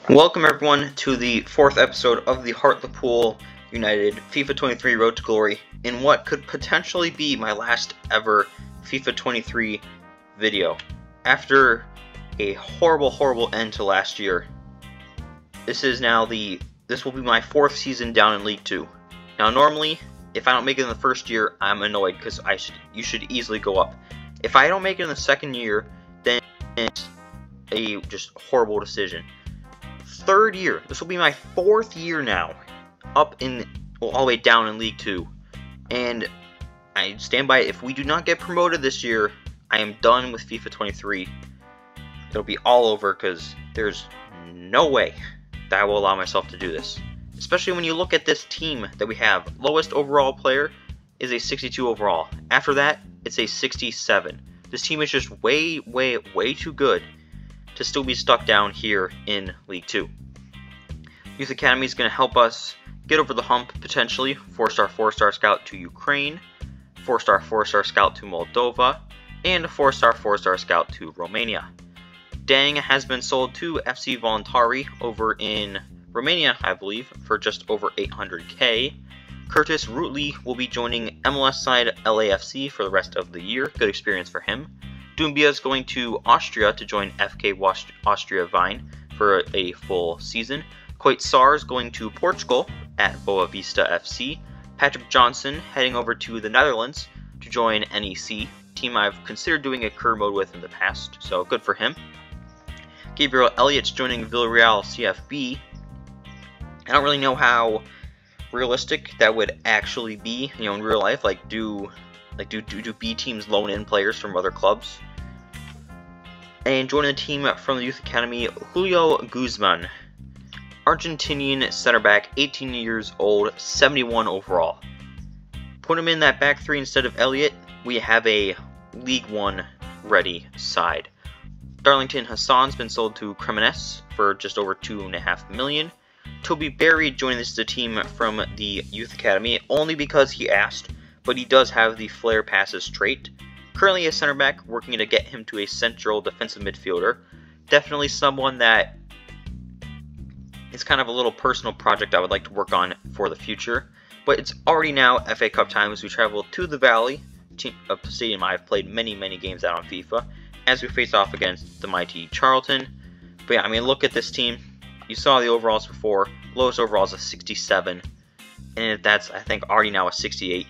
Welcome everyone to the fourth episode of the Hartlepool United FIFA 23 Road to Glory in what could potentially be my last ever FIFA 23 video. After a horrible end to last year, this will be my fourth season down in League 2. Now normally, if I don't make it in the first year, I'm annoyed because you should easily go up. If I don't make it in the second year, then it's a just horrible decision. Third year. This will be my fourth year now, all the way down in League 2, and I stand by it. If we do not get promoted this year, I am done with FIFA 23. It'll be all over because there's no way that I will allow myself to do this. Especially when you look at this team that we have. Lowest overall player is a 62 overall. After that, it's a 67. This team is just way too good to still be stuck down here in League 2. Youth Academy is going to help us get over the hump, potentially. 4-star scout to Ukraine, 4-star scout to Moldova, and a 4-star scout to Romania. Dang has been sold to FC Voluntari over in Romania, I believe, for just over 800k. Curtis Rootley will be joining MLS side LAFC for the rest of the year. Good experience for him. Doumbia is going to Austria to join FK Austria Vine for a full season. Coit Sar is going to Portugal at Boa Vista FC. Patrick Johnson heading over to the Netherlands to join NEC, team I've considered doing a career mode with in the past, so good for him. Gabriel Elliott's joining Villarreal CFB. I don't really know how realistic that would actually be, in real life. Do B teams loan in players from other clubs? And joining the team from the Youth Academy, Julio Guzman, Argentinian center back, 18 years old, 71 overall. Put him in that back three instead of Elliott, we have a League 1 ready side. Darlington Hassan's been sold to Cremonese for just over $2.5 million. Toby Berry joining the team from the Youth Academy only because he asked, but he does have the flare passes trait. Currently a center back, working to get him to a central defensive midfielder. Definitely someone that is kind of a little personal project I would like to work on for the future. But it's already now FA Cup time as we travel to the Valley, a stadium I've played many games at on FIFA, as we face off against the mighty Charlton. But yeah, look at this team. You saw the overalls before. Lowest overall is a 67, and that's, I think, already now a 68.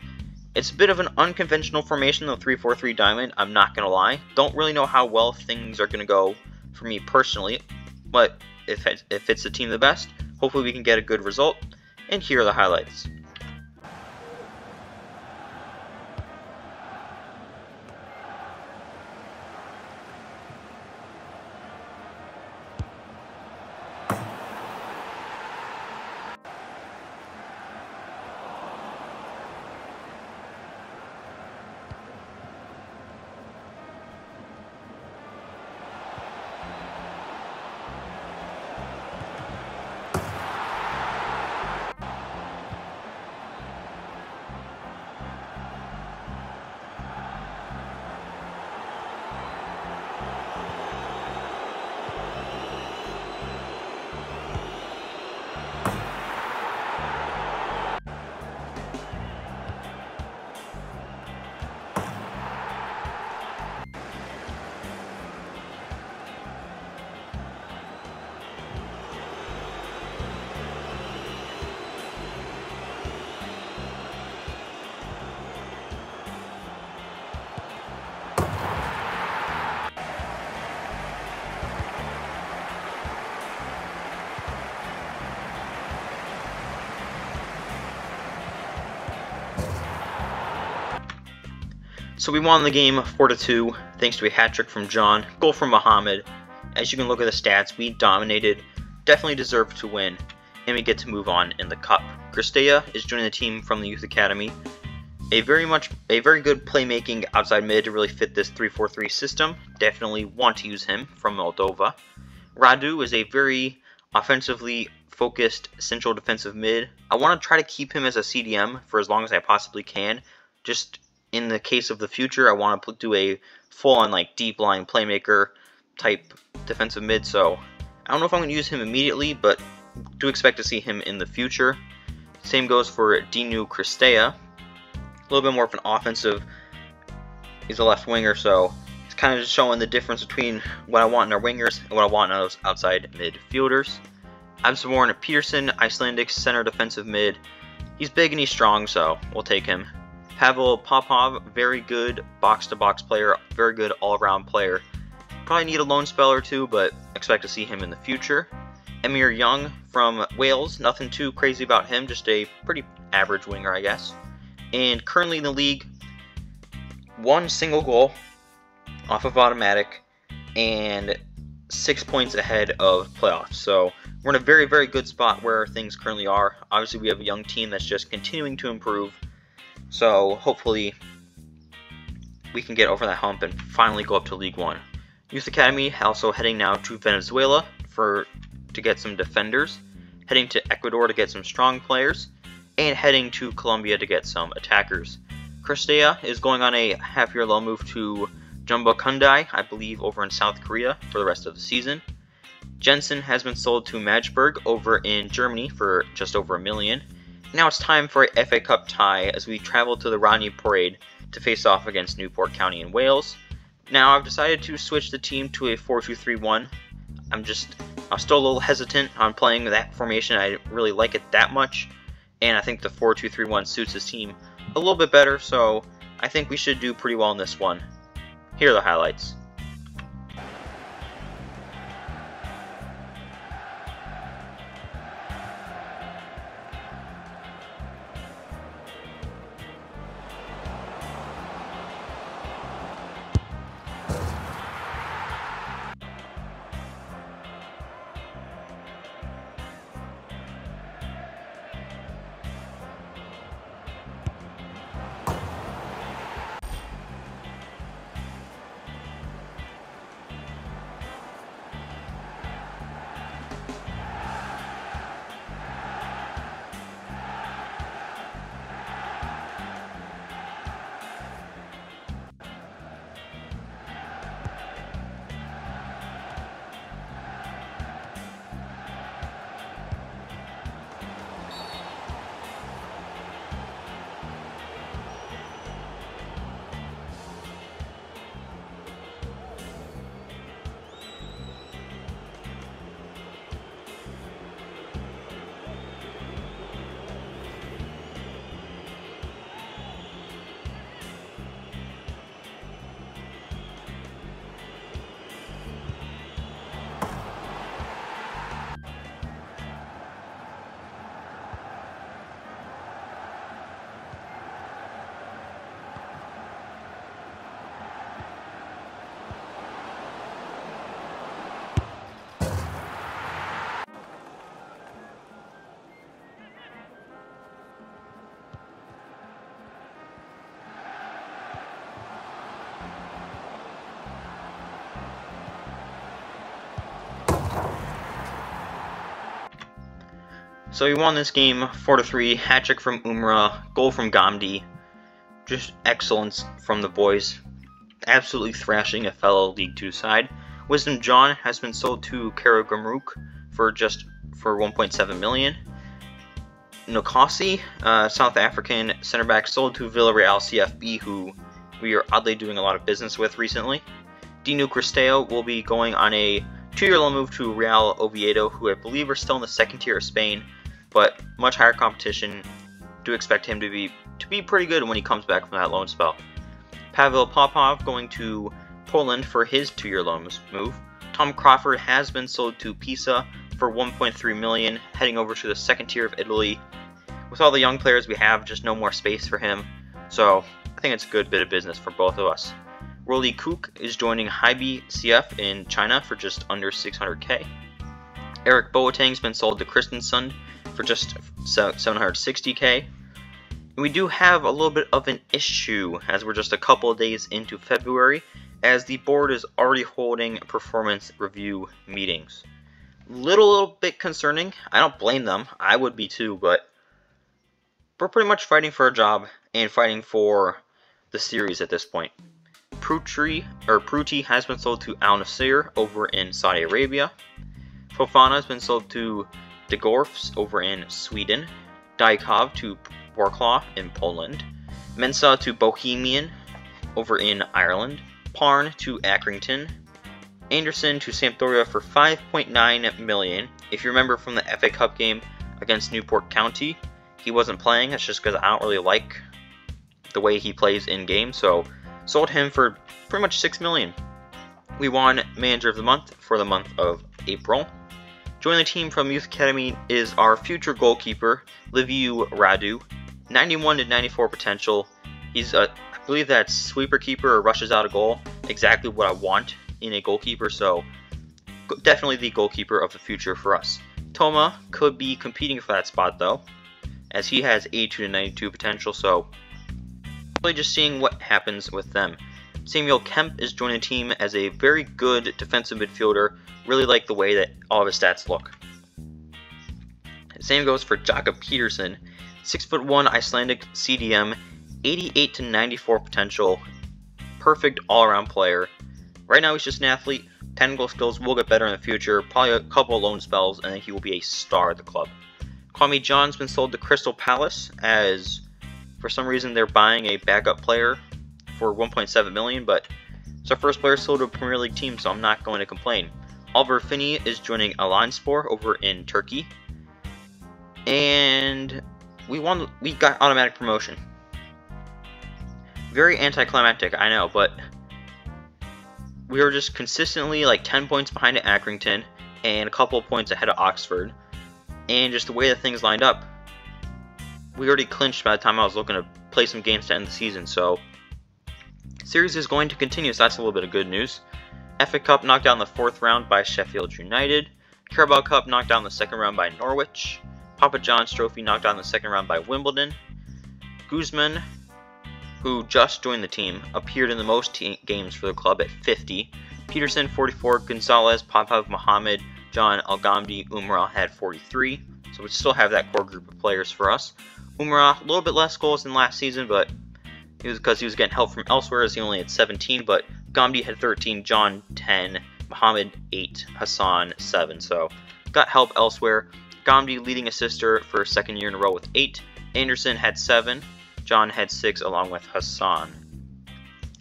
It's a bit of an unconventional formation, the 3-4-3 diamond, I'm not going to lie. Don't really know how well things are going to go for me personally, but if it fits the team the best, hopefully we can get a good result. And here are the highlights. So we won the game 4-2, thanks to a hat-trick from John, goal from Mohamed. As you can look at the stats, we dominated, definitely deserved to win, and we get to move on in the cup. Cristea is joining the team from the Youth Academy. A very good playmaking outside mid to really fit this 3-4-3 system. Definitely want to use him from Moldova. Radu is a very offensively focused central defensive mid. I want to try to keep him as a CDM for as long as I possibly can. Just in the case of the future, I want to do a full-on deep line playmaker type defensive mid. So I don't know if I'm going to use him immediately, but do expect to see him in the future. Same goes for Dinu Cristea. A little bit more of an offensive. He's a left winger, so it's kind of just showing the difference between what I want in our wingers and what I want in those outside midfielders. Absborn Peterson, Icelandic center defensive mid. He's big and he's strong, so we'll take him. Pavel Popov, very good box-to-box player, very good all-around player. Probably need a loan spell or two, but expect to see him in the future. Emir Young from Wales, nothing too crazy about him, just a pretty average winger, I guess. And currently in the league, 1 single goal off of automatic and 6 points ahead of playoffs. So we're in a very, very good spot where things currently are. Obviously, we have a young team that's just continuing to improve. So hopefully we can get over that hump and finally go up to League One. Youth Academy also heading now to Venezuela to get some defenders, heading to Ecuador to get some strong players, and heading to Colombia to get some attackers. Cristea is going on a half-year loan move to Jumbo Kundai, I believe over in South Korea, for the rest of the season. Jensen has been sold to Magdeburg over in Germany for just over $1 million. Now it's time for a FA Cup tie as we travel to the Rodney Parade to face off against Newport County in Wales. Now I've decided to switch the team to a 4-2-3-1. I'm still a little hesitant on playing that formation. I didn't really like it that much, and I think the 4-2-3-1 suits his team a little bit better, so I think we should do pretty well in this one. Here are the highlights. So we won this game 4-3, hat-trick from Umrah, goal from Ghamdi. Just excellence from the boys. Absolutely thrashing a fellow League 2 side. Wisdom John has been sold to Karagumruk for 1.7 million. Nokasi, South African center back, sold to Villarreal CFB, who we are oddly doing a lot of business with recently. Dinu Cristea will be going on a 2-year loan move to Real Oviedo, who I believe are still in the second tier of Spain, but much higher competition. Do expect him to be pretty good when he comes back from that loan spell. Pavel Popov going to Poland for his 2-year loan move. Tom Crawford has been sold to Pisa for 1.3 million, heading over to the second tier of Italy. With all the young players we have, just no more space for him, so I think it's a good bit of business for both of us. Rolly Kook is joining Haibi CF in China for just under 600k. Eric Boateng's been sold to Kristiansund for just 760k. We do have a little bit of an issue as we're just a couple of days into February, as the board is already holding performance review meetings. Little bit concerning. I don't blame them. I would be too, but we're pretty much fighting for a job and fighting for the series at this point. Pruti has been sold to Al Nassr over in Saudi Arabia. Fofana has been sold to De Gorfs over in Sweden, Dykov to Wrocław in Poland, Mensah to Bohemian over in Ireland, Parn to Accrington, Anderson to Sampdoria for 5.9 million. If you remember from the FA Cup game against Newport County, he wasn't playing. That's just because I don't really like the way he plays in game, so sold him for pretty much 6 million. We won Manager of the Month for the month of April. Joining the team from Youth Academy is our future goalkeeper, Liviu Radu. 91 to 94 potential. He's I believe that's sweeper keeper or rushes out a goal. Exactly what I want in a goalkeeper, so definitely the goalkeeper of the future for us. Toma could be competing for that spot though, as he has 82 to 92 potential, so really just seeing what happens with them. Samuel Kemp is joining the team as a very good defensive midfielder. Really like the way that all of his stats look. Same goes for Jakob Peterson, 6'1" Icelandic CDM, 88 to 94 potential, perfect all-around player. Right now he's just an athlete. Technical skills will get better in the future, probably a couple of loan spells, and then he will be a star at the club. Kwame John's been sold to Crystal Palace, as for some reason they're buying a backup player for 1.7 million, but it's our first player sold to a Premier League team, so I'm not going to complain. Oliver Finney is joining Alanspor over in Turkey, and we got automatic promotion. Very anticlimactic, I know, but we were just consistently like 10 points behind at Accrington and a couple of points ahead of Oxford, and just the way that things lined up, we already clinched by the time I was looking to play some games to end the season, so the series is going to continue, so that's a little bit of good news. FA Cup knocked out in the 4th round by Sheffield United, Carabao Cup knocked out in the 2nd round by Norwich, Papa John's Trophy knocked out in the 2nd round by Wimbledon. Guzman, who just joined the team, appeared in the most games for the club at 50. Peterson 44, Gonzalez, Popov, Mohammed, John, Al-Ghamdi, Umrah had 43. So we still have that core group of players for us. Umrah, a little bit less goals than last season, but it was because he was getting help from elsewhere, as he only had 17. But Ghamdi had 13, John 10, Mohammed 8, Hassan 7. So got help elsewhere. Ghamdi leading assister for a 2nd year in a row with 8. Anderson had 7. John had 6 along with Hassan.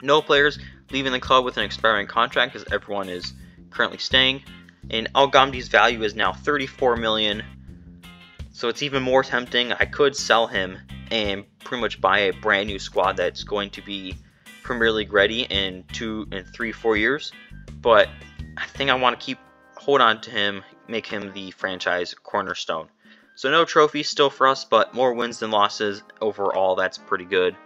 No players leaving the club with an expiring contract, because everyone is currently staying. And Al-Ghamdi's value is now 34 million. So it's even more tempting. I could sell him and pretty much buy a brand new squad that's going to be Premier League ready in 2, 3, 4 years. But I think I want to hold on to him, make him the franchise cornerstone. So no trophies still for us, but more wins than losses. Overall, that's pretty good.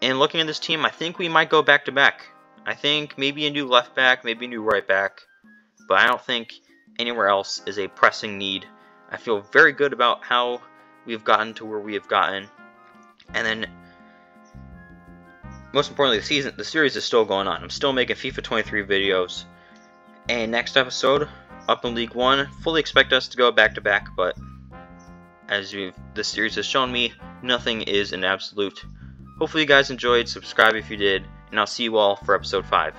And looking at this team, I think we might go back-to-back. I think maybe a new left back, maybe a new right back. But I don't think anywhere else is a pressing need. I feel very good about how we've gotten to where we have gotten. And then, most importantly, the series is still going on. I'm still making FIFA 23 videos. And next episode, up in League 1, fully expect us to go back-to-back, but as this series has shown me, nothing is an absolute. Hopefully you guys enjoyed, subscribe if you did, and I'll see you all for episode 5.